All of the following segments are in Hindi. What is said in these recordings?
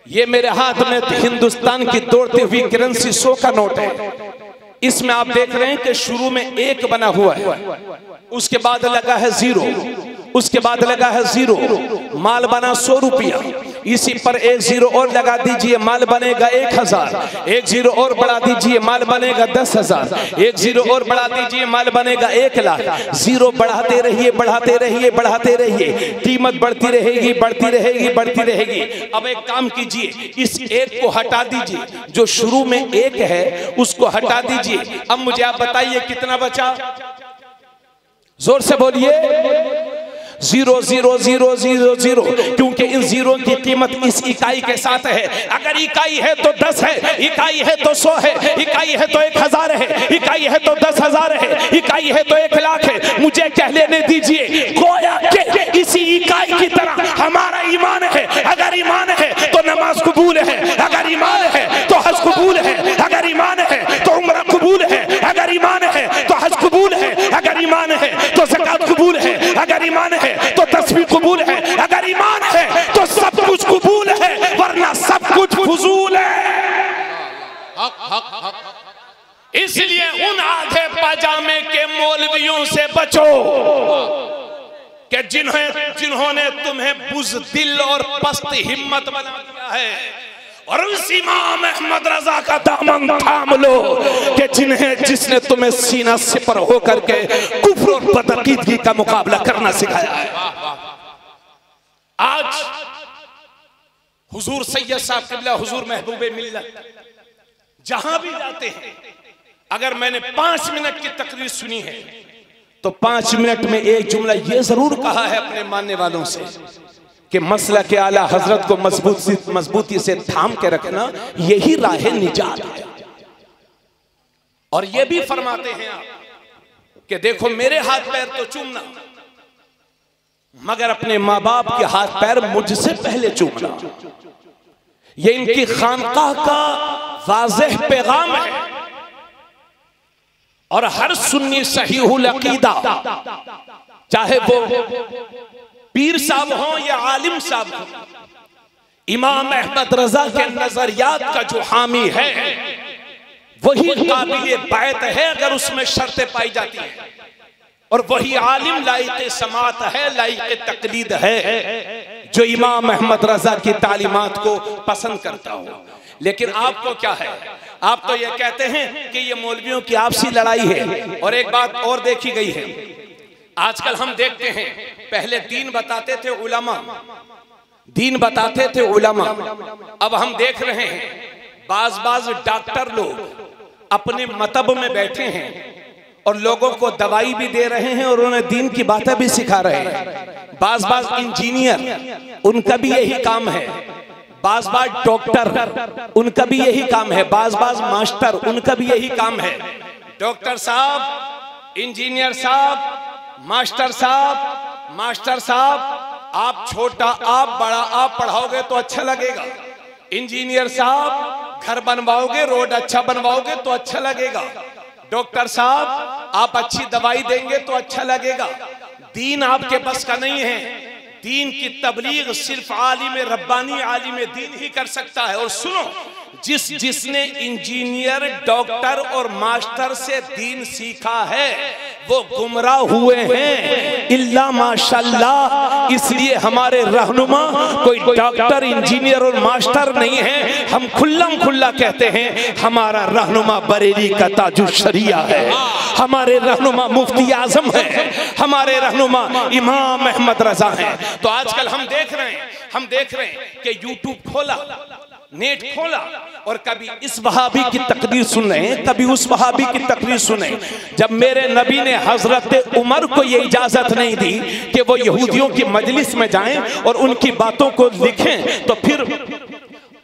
ये मेरे हाथ में हिंदुस्तान की दौड़ती हुई करेंसी 100 का नोट है। इसमें आप देख रहे हैं कि शुरू में 1 बना हुआ है, उसके बाद लगा है 0, उसके बाद लगा है 0, माल बना 100 रुपया, इसी पर 1 0 और लगा दीजिए, माल बनेगा 1000, 1 0 और बढ़ा दीजिए, माल बनेगा 10,000, 1 0 और बढ़ा दीजिए, माल बनेगा 1 लाख। 0 बढ़ाते रहिए, बढ़ाते रहिए, बढ़ाते रहिए, कीमत बढ़ती रहेगी, बढ़ती रहेगी, बढ़ती रहेगी। अब एक काम कीजिए, इस 1 को हटा दीजिए, जो शुरू में 1 है उसको हटा दीजिए। अब मुझे आप बताइए कितना बचा, जोर से बोलिए। 0 0 0 0 0, क्योंकि इन 0 की कीमत इस इकाई के साथ है। अगर इकाई है तो 10 है, इकाई है तो 100 है, इकाई है तो 1000 है, इकाई है तो 10,000 है, इकाई है तो 1 लाख है। मुझे कह लेने दीजिए, गोया के इसी इकाई की तरह हमारा ईमान है। अगर ईमान है तो नमाज कबूल है, अगर ईमान है तो हज कबूल है, अगर ईमान है तो उम्रा कबूल है, अगर ईमान है तो हज कबूल है, अगर ईमान है तो ज़कात कबूल है, अगर ईमान है तो तस्बीह कबूल है, अगर ईमान है तो सब कुछ कबूल है, वरना सब कुछ फजूल है। इसलिए उन आधे पाजामे के मौलवियों से बचो कि जिन्होंने तुम्हें बुज़दिल और पस्त हिम्मत बना दिया है, और उस इमाम अहमद रजा का दामन थाम लो कि जिसने तुम्हें सीना सिपर होकर के कुफ्र और बदअकीदगी का मुकाबला करना सिखाया है। आज हुजूर सैयद साहब क़िबला, हुजूर महबूबे मिल्लत जहां भी जाते हैं, अगर मैंने 5 मिनट की तकरीर सुनी है तो 5 मिनट में एक जुमला ये जरूर कहा है अपने मानने वालों से कि मसला के आला हजरत को मजबूती से थाम के रखना यही राह निजात है। और ये भी फरमाते हैं आप कि देखो मेरे हाथ पैर तो चूमना, मगर अपने माँ बाप के हाथ पैर मुझसे पहले चूमना। ये इनकी खानकाह का वाज़ेह पैगाम है। और हर सुन्नी सहीहुल अकीदा, चाहे वो पीर साहब हो या आलिम साहब हो, इमाम अहमद रजा के नजरियात का जो हामी है वही काबिल बैत है अगर उसमें शर्तें पाई जाती है, और वही आलिम लाइक समात है, लाइक तकलीद है, जो इमाम अहमद रजा की तालीमात को पसंद करता हो। लेकिन आपको क्या है, आप तो ये कहते हैं कि ये मौलवियों की आपसी लड़ाई है। और एक बात और देखी गई है, आजकल हम देखते हैं, पहले दीन बताते थे उलमा, दीन बताते थे उलमा, अब हम देख रहे हैं बाज डॉक्टर लोग अपने मतब में बैठे हैं और लोगों को दवाई भी दे रहे हैं और उन्हें दीन की बातें भी सिखा रहे हैं। बाज इंजीनियर, उनका भी यही काम है, बाज डॉक्टर, उनका भी यही काम है, बाज मास्टर, उनका भी यही काम है। डॉक्टर साहब, इंजीनियर साहब, मास्टर साहब, आप छोटा आप बड़ा आप पढ़ाओगे तो अच्छा लगेगा। इंजीनियर साहब घर बनवाओगे, रोड अच्छा बनवाओगे तो अच्छा लगेगा। डॉक्टर साहब आप अच्छी दवाई देंगे तो अच्छा लगेगा। दीन आपके बस का नहीं है। दीन की तबलीग सिर्फ आलिम रब्बानी, आलिम दीन ही कर सकता है। और सुनो, जिसने इंजीनियर, डॉक्टर और मास्टर से दीन सीखा है वो गुमराह हुए हैं इल्ला माशाल्लाह। इसलिए हमारे रहनुमा कोई डॉक्टर, इंजीनियर और मास्टर नहीं है। हम खुल्ला कहते हैं हमारा रहनुमा बरेली का ताजुल शरिया है, हमारे रहनुमा मुफ्ती आजम है, हमारे रहनुमा इमाम अहमद रजा है। तो आजकल हम देख रहे हैं कि यूट्यूब खोला, नेट खोला और कभी इस वहाबी की तकरीर सुन रहे हैं, कभी उस वहाबी की तकरीर सुने। जब मेरे नबी ने हजरत उमर को ये इजाजत नहीं दी कि वो यहूदियों की मजलिस में जाएं और उनकी बातों को लिखें, तो फिर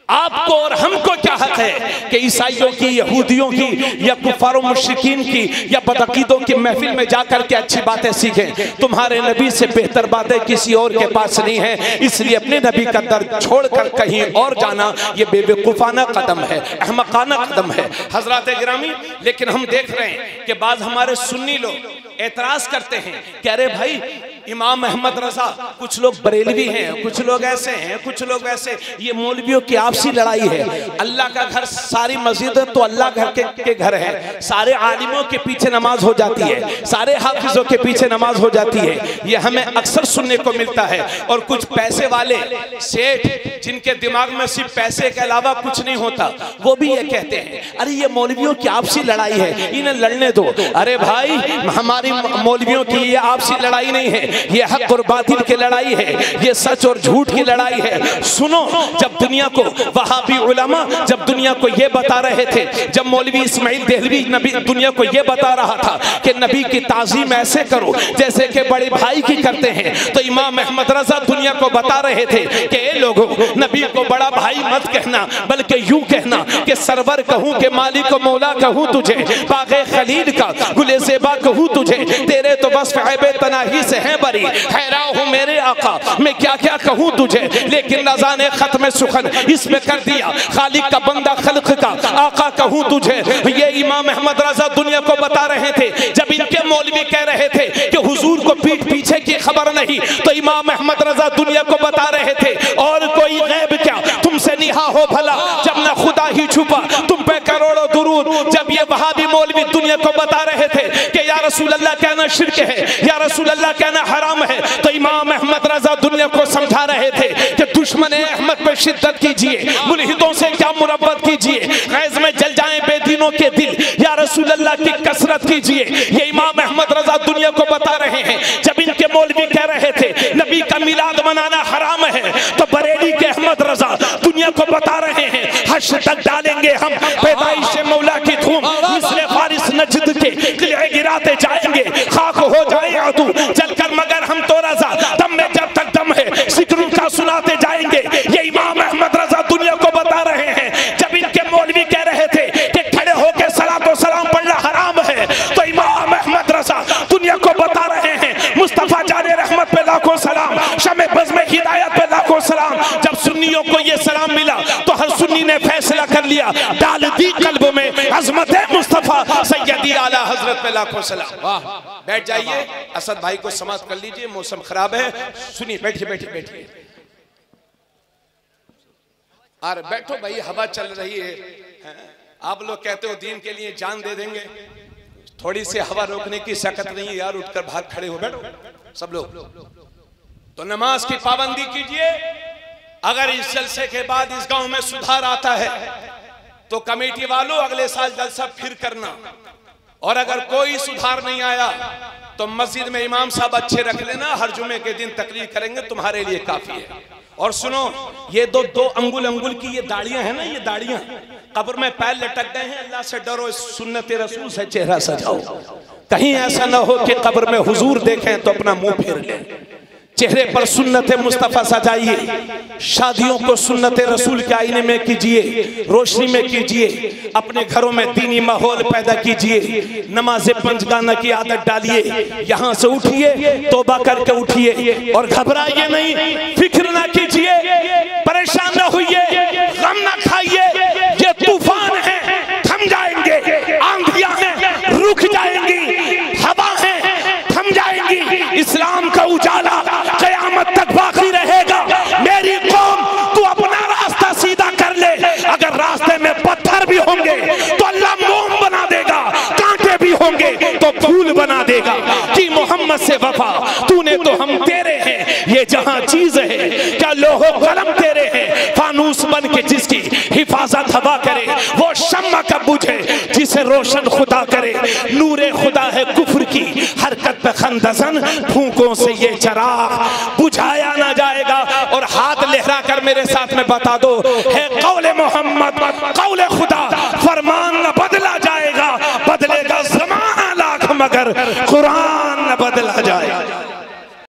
आपको और हमको क्या हक है कि ईसाइयों की, यहूदियों की या कुफार और मुश्रिकीन की या बदअकीदों की महफिल में जाकर के अच्छी बातें सीखें। तुम्हारे नबी से बेहतर बातें किसी और के पास नहीं है। इसलिए अपने नबी का दर छोड़कर कहीं और जाना ये बेवकूफाना कदम है, अहमकाना कदम है हजरात गिरामी। लेकिन हम देख रहे हैं कि बाज़ हमारे सुन्नी लोग एतराज करते हैं कि अरे भाई इमाम अहमद रजा, कुछ लोग बरेलवी हैं, कुछ लोग ऐसे हैं, कुछ लोग वैसे। ये मौलवियों की आपसी लड़ाई है। अल्लाह का घर, सारी मस्जिद तो अल्लाह घर के घर है, सारे आलिमों के पीछे नमाज हो जाती है, सारे हाफिजों के पीछे नमाज हो जाती है। ये हमें अक्सर सुनने को मिलता है। और कुछ पैसे वाले सेठ जिनके दिमाग में सिर्फ पैसे के अलावा कुछ नहीं होता, वो भी ये कहते हैं अरे ये मौलवियों की आपसी लड़ाई है, इन्हें लड़ने दो। अरे भाई, हमारी मौलवियों की ये आपसी लड़ाई नहीं है, ये हक और बातिल की लड़ाई है, ये सच और झूठ की लड़ाई है। सुनो, जब दुनिया को वहाबी उलमा जब दुनिया को ये बता रहे थे, जब मौलवी इस्माइल देहलवी नबी दुनिया को ये बता रहा था कि नबी की ताज़ीम ऐसे करो जैसे कि बड़े भाई की करते हैं, तो इमाम अहमद रजा दुनिया को बता रहे थे कि ए लोगों, नबी को बड़ा भाई मत कहना, बल्कि यूं कहना कि सरवर कहूं कि मालिक को मौला कहूं तुझे, बागे खलील का गुले ज़ेबा कहूं तुझे, तेरे तो बस ऐबे तनाही से हैं बरी, हैरान हूं मेरे आका मैं क्या क्या कहूं तुझे। लेकिन रज़ा ने खत्म सुखन इसमें कर दिया, खालिक का बंदा खल्क का आका कहूं तुझे। ये इमाम अहमद रजा दुनिया को बता रहे थे। जब इनके मौलवी कह रहे थे कि हुजूर को पीठ पीछे की खबर नहीं, तो इमाम अहमद रजा दुनिया को बता रहे थे और कोई गैब क्या तुमसे निहा हो भला, जब ना खुदा ही छुपा तुम पे करोड़ों दुरूद। जब ये वहाबी मौलवी दुनिया को बता रहे थे कि या रसूल अल्लाह कहना शिर्क है, या रसूल अल्लाह कहना हराम है, तो इमाम अहमद रजा दुनिया को समझा रहे थे कि दुश्मन अहमद पे शिद्दत कीजिए, मुल्हिदों से क्या मुरब्बत कीजिए, गैज़ में जल जाएं बेदीनों के दिल, या रसूल अल्लाह की कसरत कीजिए। ये इमाम अहमद रजा दुनिया को बता रहे हैं। जब इनके मौलवी कह रहे थे नबी का मिलाद मनाना हराम है, तो बरेली के अहमद रजा दुनिया को बता रहे हैं हश्र तक डालेंगे हम पैदाइश मौला की धूम, मिस्र फारिस नजद के किले गिराते जाएंगे, खाक हो जाए आदू चलकर मगर हम तो रजा, दम में जब तक दम है जिक्र का सुनाते जाएंगे। ये इमाम अहमद रजा दुनिया को बता रहे हैं। जब इनके मौलवी कह रहे थे कि खड़े होकर सलातो सलाम पढ़ना हराम है, तो इमाम अहमद रजा दुनिया को बता रहे हैं मुस्तफा जाने रहमत पे लाखों सलाम, शमे बज़ में हिदायत पे लाखों सलाम। जब सुन्नियों को ये सलाम मिला तो हर सुन्नी ने फैसला कर लिया, डाल दी कल्ब में अज़मत मुस्तफा सैयदी आला हजरत पे लाखों सलाम। बैठ जाइए, असद भाई को समाप्त कर लीजिए, मौसम खराब है। सुनिए, बैठिए बैठिए बैठिए, अरे बैठो भाई, हवा चल रही है। आप लोग कहते हो दीन के लिए जान दे देंगे, थोड़ी सी हवा रोकने की सकत नहीं है यार, उठकर भाग खड़े हो बैठो सब लोग। तो नमाज की पाबंदी कीजिए। अगर इस जलसे के बाद इस गांव में सुधार आता है तो कमेटी वालों अगले साल जलसा फिर करना, और अगर कोई सुधार नहीं आया तो मस्जिद में इमाम साहब अच्छे रख लेना, हर जुमे के दिन तकरीर करेंगे, तुम्हारे लिए काफी है। और सुनो, ये दो अंगुल अंगुल की ये दाढ़ियां हैं ना, ये दाढ़ियां कब्र में पैर लटक गए हैं, अल्लाह से डरो, सुन्नत रसूल से चेहरा सजाओ। कहीं ऐसा ना हो कि कब्र में हुजूर देखें तो अपना मुंह फेर लें। चेहरे पर सुन्नत मुस्तफ़ा सजाइए, शादियों को सुन्नत रसूल के आईने में कीजिए, रोशनी में कीजिए, अपने घरों में दीनी माहौल पैदा कीजिए, नमाज़े पंजगाना की आदत डालिए। यहाँ से उठिए, तौबा करके उठिए और घबराइए नहीं, फिक्र ना कीजिए, परेशान ना होइए, गम ना खाइए। ये तूफान है, थम जाएंगे, आंधियां हैं, रुक जाएंगी, हवा है, थम जाएंगी। इस्लाम का उजाला क़यामत तक बाकी रहेगा। मेरी कौम, तू अपना रास्ता सीधा कर ले। अगर रास्ते में पत्थर भी होंगे तो अल्लाह मोम बना देगा, कांटे भी होंगे तो फूल बना देगा। कि मोहम्मद से वफा तूने तो हम तेरे हैं, ये जहां चीज है क्या लोहो कलम तेरे हैं। फानूस बन के जिसकी हिफाजत हवा करे, वो शम्मा का बुझे जिसे रोशन खुदा करे। नूरे खुदा है कुफ्र की हरकत पे खंदसन, फूंकों से ये चराग बुझाया ना जाएगा। और हाथ लहरा कर मेरे साथ में बता दो, है कौले मोहम्मद कौले खुदा, फरमान न बदला जाएगा, बदलेगा ज़माना लाख मगर कुरान न बदला जाएगा।